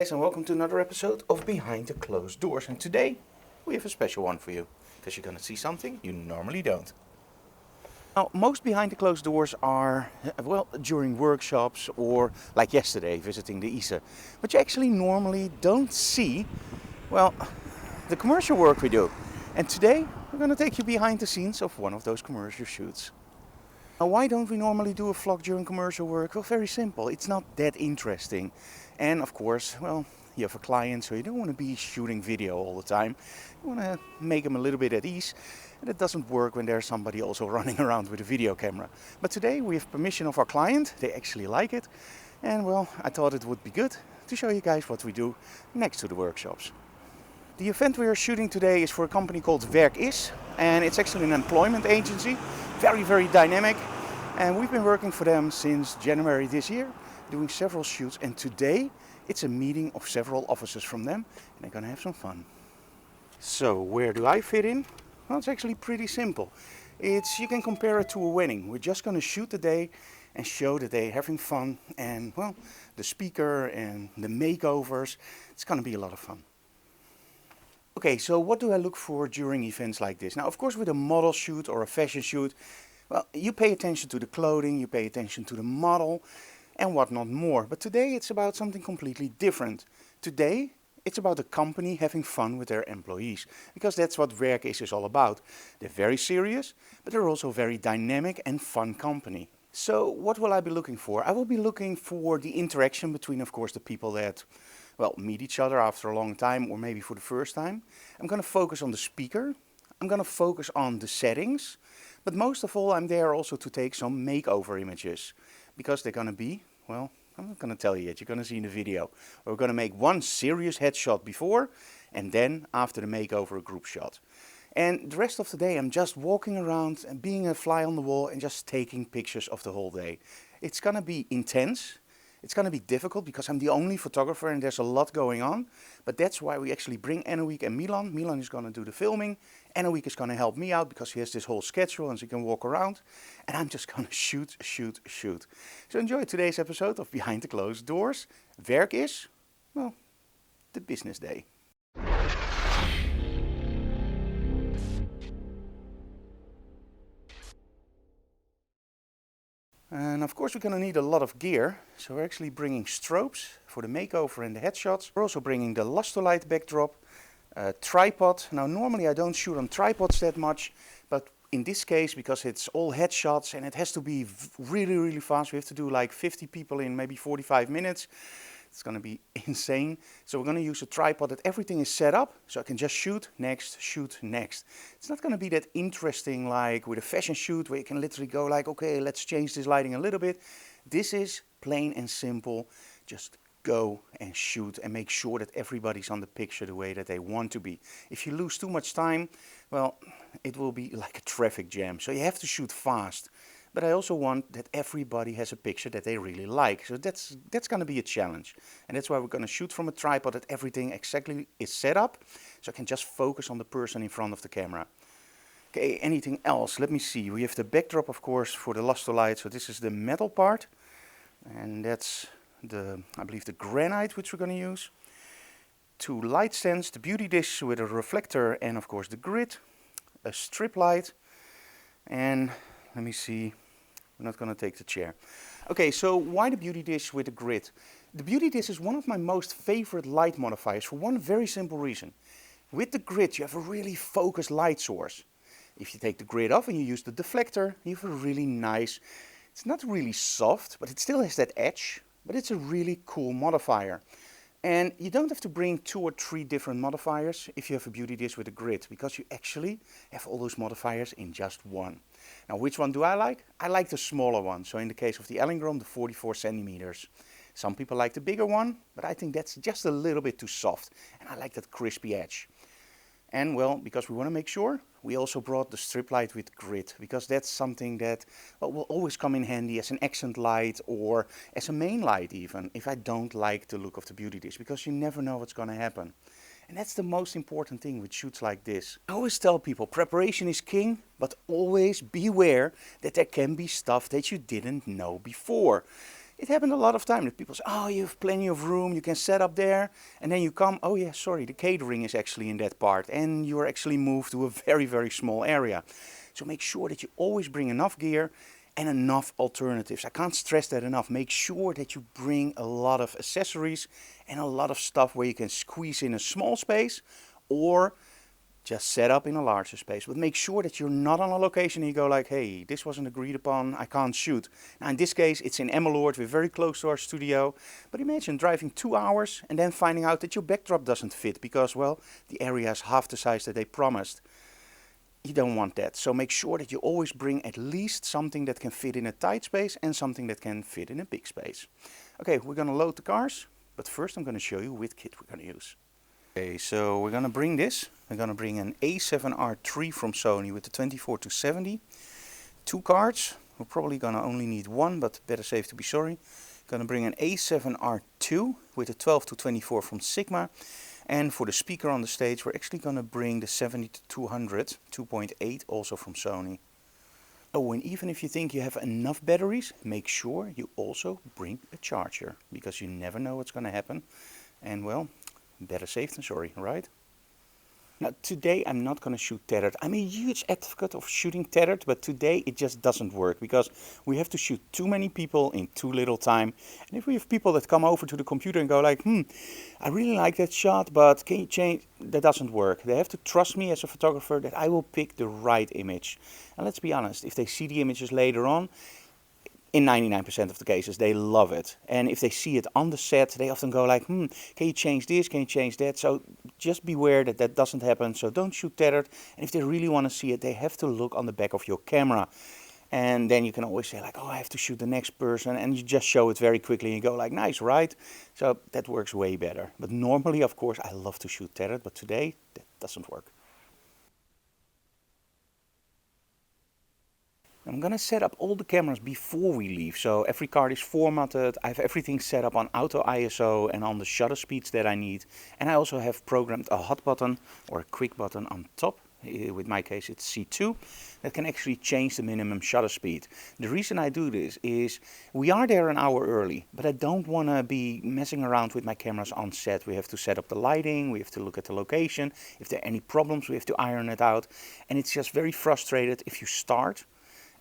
Guys, and welcome to another episode of Behind the Closed Doors. And today we have a special one for you because you're going to see something you normally don't. Now, most behind the closed doors are, well, during workshops or like yesterday visiting the ISA. But you actually normally don't see, well, the commercial work we do. And today we're going to take you behind the scenes of one of those commercial shoots. Now, why don't we normally do a vlog during commercial work? Well, very simple. It's not that interesting. And of course, well, you have a client, so you don't want to be shooting video all the time. You want to make them a little bit at ease. And it doesn't work when there's somebody also running around with a video camera. But today we have permission of our client. They actually like it. And well, I thought it would be good to show you guys what we do next to the workshops. The event we are shooting today is for a company called Werkis, and it's actually an employment agency, very dynamic, and we've been working for them since January this year, doing several shoots, and today it's a meeting of several officers from them, and they're gonna have some fun. So where do I fit in? Well, it's actually pretty simple. You can compare it to a wedding. We're just gonna shoot the day and show that they're having fun, and well, the speaker and the makeovers, it's gonna be a lot of fun. Okay, so what do I look for during events like this? Now, of course, with a model shoot or a fashion shoot, well, you pay attention to the clothing, you pay attention to the model, and whatnot more. But today it's about something completely different. Today, it's about the company having fun with their employees, because that's what Werkis is all about. They're very serious, but they're also very dynamic and fun company. So what will I be looking for? I will be looking for the interaction between, of course, the people that, well, meet each other after a long time or maybe for the first time. I'm going to focus on the speaker. I'm going to focus on the settings. But most of all, I'm there also to take some makeover images, because they're going to be, well, I'm not going to tell you yet. You're going to see in the video. We're going to make one serious headshot before, and then after the makeover, a group shot. And the rest of the day, I'm just walking around and being a fly on the wall and just taking pictures of the whole day. It's going to be intense. It's going to be difficult because I'm the only photographer and there's a lot going on. But that's why we actually bring Anouk and Milan. Milan is going to do the filming. Anouk is going to help me out because he has this whole schedule and she can walk around. And I'm just going to shoot. So enjoy today's episode of Behind the Closed Doors. Werkis, well, the business day. And of course we're going to need a lot of gear, so we're actually bringing strobes for the makeover and the headshots. We're also bringing the Lustolite backdrop, a tripod. Now normally I don't shoot on tripods that much, but in this case, because it's all headshots and it has to be really fast, we have to do like 50 people in maybe 45 minutes. It's going to be insane. So we're going to use a tripod that everything is set up, so I can just shoot next. It's not going to be that interesting like with a fashion shoot where you can literally go like, okay, let's change this lighting a little bit. This is plain and simple. Just go and shoot and make sure that everybody's on the picture the way that they want to be. If you lose too much time, well, it will be like a traffic jam. So you have to shoot fast. But I also want that everybody has a picture that they really like. So that's going to be a challenge. And that's why we're going to shoot from a tripod that everything exactly is set up. So I can just focus on the person in front of the camera. Okay, anything else? Let me see. We have the backdrop, of course, for the Lustolite. So this is the metal part. And that's I believe the granite which we're going to use. 2 light stands, the beauty dish with a reflector and of course the grid. A strip light. And let me see, we're not going to take the chair. Okay, so why the beauty dish with the grid? The beauty dish is one of my most favorite light modifiers for one very simple reason. With the grid you have a really focused light source. If you take the grid off and you use the deflector, you have a really nice, it's not really soft, but it still has that edge, but it's a really cool modifier. And you don't have to bring 2 or 3 different modifiers if you have a beauty dish with a grid, because you actually have all those modifiers in just one. Now, which one do I like? I like the smaller one. So in the case of the Ellingrom, the 44 centimeters. Some people like the bigger one, but I think that's just a little bit too soft. And I like that crispy edge. And well, because we want to make sure, we also brought the strip light with grid, because that's something that, well, will always come in handy as an accent light or as a main light even, if I don't like the look of the beauty dish, because you never know what's going to happen. And that's the most important thing with shoots like this. I always tell people preparation is king, but always beware that there can be stuff that you didn't know before. It happened a lot of time that people say, oh, you have plenty of room, you can set up there. And then you come, oh yeah, sorry, the catering is actually in that part. And you're actually moved to a very, very small area. So make sure that you always bring enough gear and enough alternatives. I can't stress that enough. Make sure that you bring a lot of accessories and a lot of stuff where you can squeeze in a small space or just set up in a larger space. But make sure that you're not on a location and you go like, hey, this wasn't agreed upon, I can't shoot. Now in this case, it's in Emmeloord, we're very close to our studio. But imagine driving 2 hours and then finding out that your backdrop doesn't fit because, well, the area is half the size that they promised. You don't want that. So make sure that you always bring at least something that can fit in a tight space and something that can fit in a big space. Okay, we're gonna load the cars, but first I'm gonna show you which kit we're gonna use. Okay, so we're gonna bring this. We're gonna bring an A7R3 from Sony with the 24-70. 2 cards. We're probably gonna only need 1, but better safe to be sorry. Gonna bring an A7R2 with a 12-24 from Sigma. And for the speaker on the stage, we're actually gonna bring the 70-200 2.8 also from Sony. Oh, and even if you think you have enough batteries, make sure you also bring a charger, because you never know what's gonna happen. And well, better safe than sorry, right? Now today I'm not going to shoot tethered. I'm a huge advocate of shooting tethered, but today it just doesn't work because we have to shoot too many people in too little time. And if we have people that come over to the computer and go like, I really like that shot, but can you change? That doesn't work. They have to trust me as a photographer that I will pick the right image. And let's be honest, if they see the images later on, in 99% of the cases, they love it. And if they see it on the set, they often go like, can you change this? Can you change that? So just beware that that doesn't happen. So don't shoot tethered. And if they really want to see it, they have to look on the back of your camera. And then you can always say like, oh, I have to shoot the next person. And you just show it very quickly and you go like, nice, right? So that works way better. But normally, of course, I love to shoot tethered. But today, that doesn't work. I'm gonna set up all the cameras before we leave. So every card is formatted. I have everything set up on auto ISO and on the shutter speeds that I need. And I also have programmed a hot button or a quick button on top. With my case it's C2. That can actually change the minimum shutter speed. The reason I do this is we are there an hour early, but I don't want to be messing around with my cameras on set. We have to set up the lighting, we have to look at the location. If there are any problems, we have to iron it out. And it's just very frustrated if you start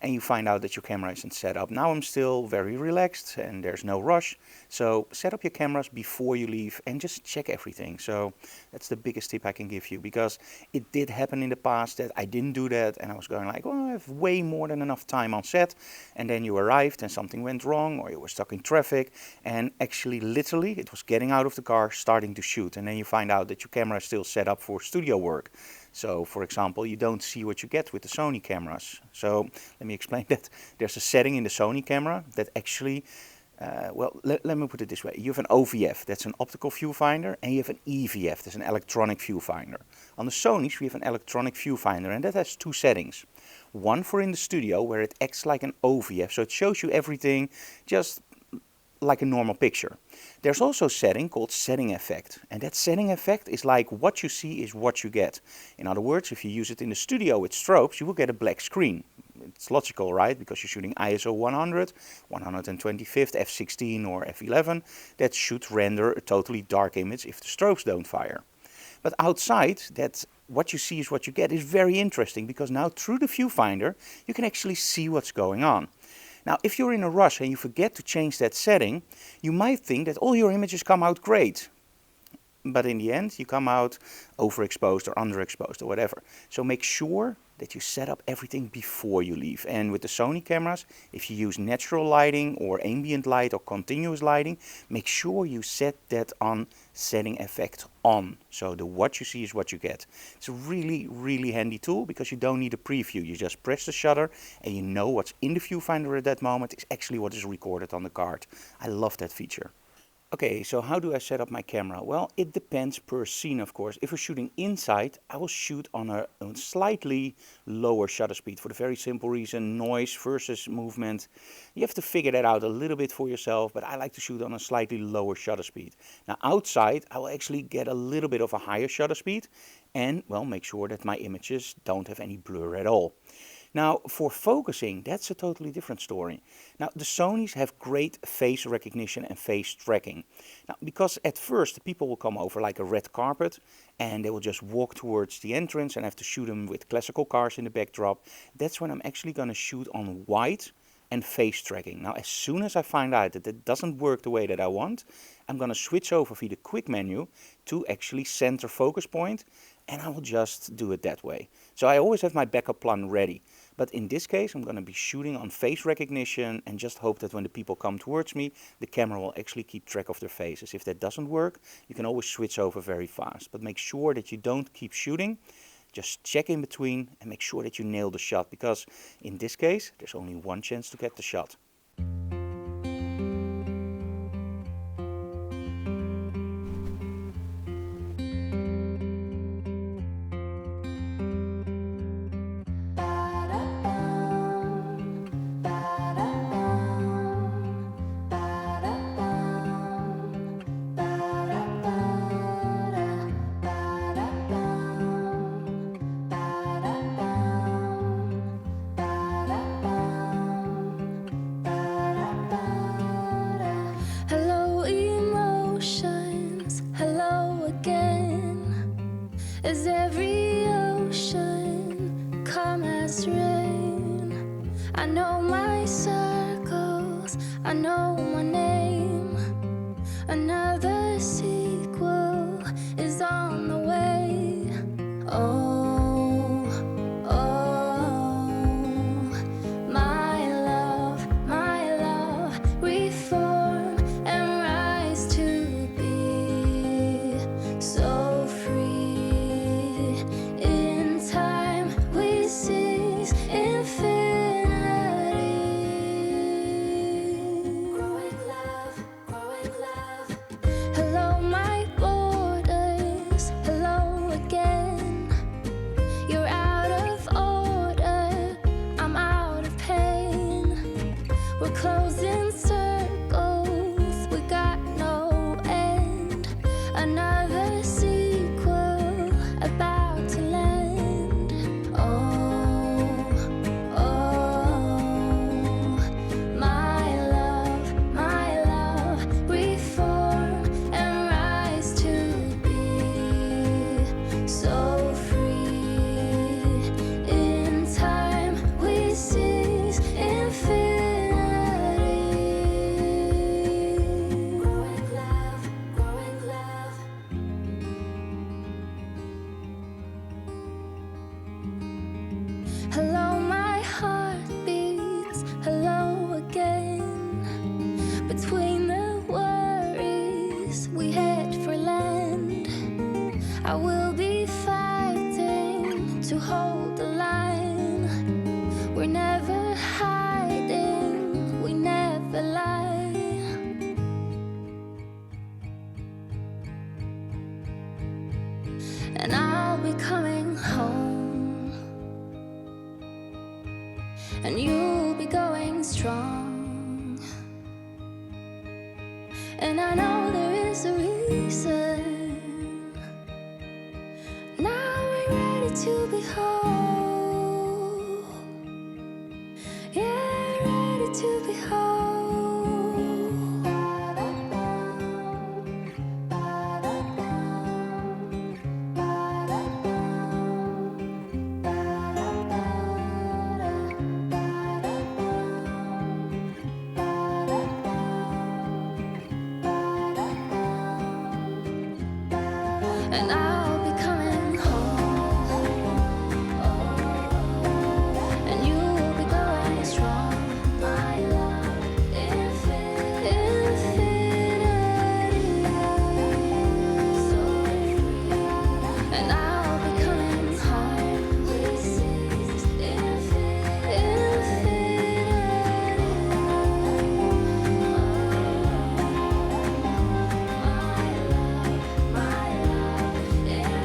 and you find out that your camera isn't set up. Now I'm still very relaxed and there's no rush. So set up your cameras before you leave and just check everything. So that's the biggest tip I can give you, because it did happen in the past that I didn't do that and I was going like, well, I have way more than enough time on set. And then you arrived and something went wrong or you were stuck in traffic and actually literally it was getting out of the car, starting to shoot. And then you find out that your camera is still set up for studio work. So, for example, you don't see what you get with the Sony cameras. So, let me explain that. There's a setting in the Sony camera that actually, let me put it this way. You have an OVF, that's an optical viewfinder, and you have an EVF, that's an electronic viewfinder. On the Sonys, we have an electronic viewfinder, and that has 2 settings. One for in the studio, where it acts like an OVF, so it shows you everything just like a normal picture. There's also a setting called setting effect, and that setting effect is like what you see is what you get. In other words, if you use it in the studio with strobes, you will get a black screen. It's logical, right? Because you're shooting ISO 100, 125th, f16 or f11, that should render a totally dark image if the strobes don't fire. But outside, that what you see is what you get is very interesting, because now through the viewfinder you can actually see what's going on. Now, if you're in a rush and you forget to change that setting, you might think that all your images come out great. But in the end, you come out overexposed or underexposed or whatever. So make sure that you set up everything before you leave. And with the Sony cameras, if you use natural lighting or ambient light or continuous lighting, make sure you set that on setting effect on. So the what you see is what you get. It's a really, really handy tool because you don't need a preview. You just press the shutter and you know what's in the viewfinder at that moment is actually what is recorded on the card. I love that feature. Okay, so how do I set up my camera? Well, it depends per scene, of course. If we're shooting inside, I will shoot on a slightly lower shutter speed for the very simple reason, noise versus movement. You have to figure that out a little bit for yourself, but I like to shoot on a slightly lower shutter speed. Now, outside, I will actually get a little bit of a higher shutter speed and, well, make sure that my images don't have any blur at all. Now, for focusing, that's a totally different story. Now, the Sonys have great face recognition and face tracking. Now, because at first the people will come over like a red carpet and they will just walk towards the entrance and have to shoot them with classical cars in the backdrop. That's when I'm actually going to shoot on white and face tracking. Now, as soon as I find out that it doesn't work the way that I want, I'm going to switch over via the quick menu to actually center focus point, and I will just do it that way. So I always have my backup plan ready. But in this case, I'm going to be shooting on face recognition and just hope that when the people come towards me, the camera will actually keep track of their faces. If that doesn't work, you can always switch over very fast. But make sure that you don't keep shooting. Just check in between and make sure that you nail the shot, because in this case, there's only one chance to get the shot. As every ocean come as rain, I know my circles, I know my name. Another sequel is on the way. Oh, oh, my love, reform and rise to be so free. In time we seize infinity. Growing love, growing love. Hello my borders, hello again. You're out of order, I'm out of pain. We're closing circles, we got no end. Another sequel about to land. Oh, oh, my love, reform and rise to be so free. In time we seize infinity. Growing love, growing love. Hello my heartbeats, hello again. Between the worries we head for land. I will be fighting to hold the line. We're never hiding, we never lie. And I'll be coming home, and you'll be going strong. And I know there is a reason. Now we're ready to be whole. Yeah, ready to be whole. And I'll be coming home, and you will be going strong. My love, infinity. So free. And I'll be coming home. This is infinity. My love, infinity.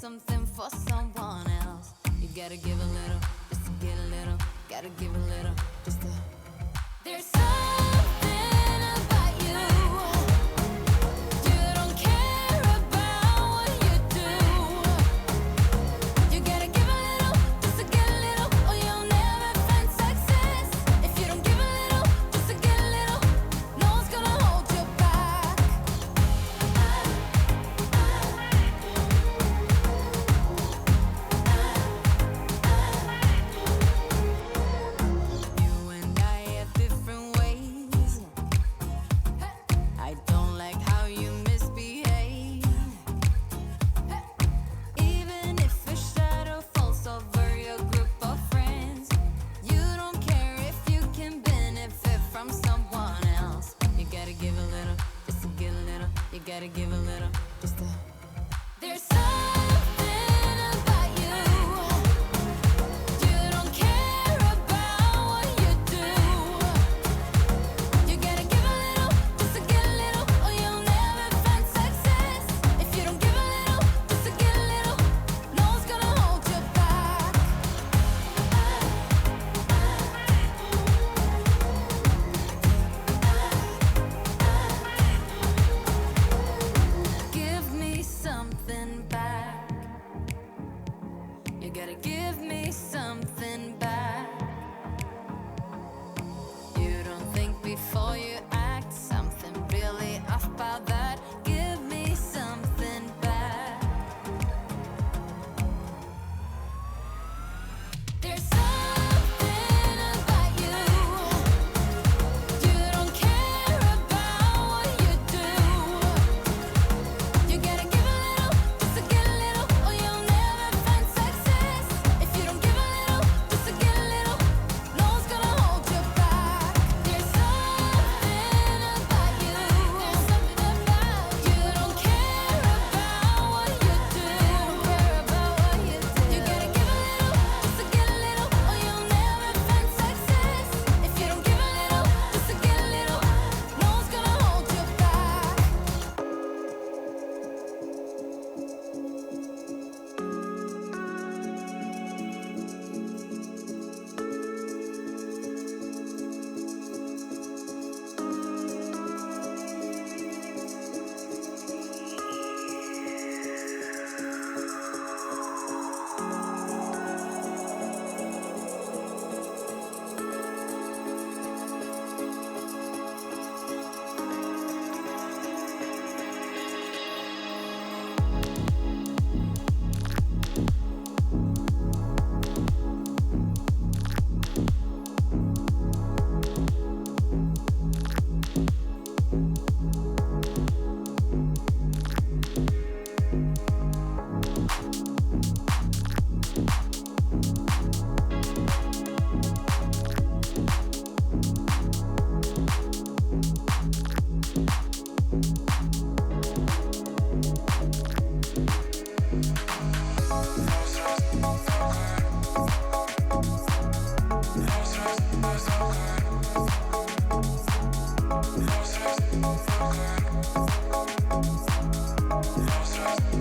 something for someone else. You gotta give a little, just to get a little. Gotta give a little, just to. There's something about you. You don't care about what you do. You gotta give a little, just to get a little, or you'll never find success. If you don't give a little, just to get a little, no one's gonna hold you back. You and I have different ways. I don't like how you misbehave. Even if a shadow falls over your group of friends, you don't care if you can benefit from someone else. You gotta give a little, just to get a little. You gotta give a little, just to. There's something about you. You don't care about what you do. You gotta give a little, just to get a little, or you'll never find success. If you don't give a little, just to get a little, no one's gonna hold you back. Give me something back. You gotta give me something back. You don't think before you act. Something really off about that. Give me something back. There's something about you. You don't care about what you do. You gotta give a little, just to get a little, or you'll never find success. If you don't give a little, just to get a little, no one's gonna hold you back. There's something about you. There's something about you. You don't care about what you do. You gotta give a little, just to get a little, or you'll never find success. If you don't give a little, just to get a little, no one's gonna hold you back.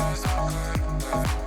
Nostras,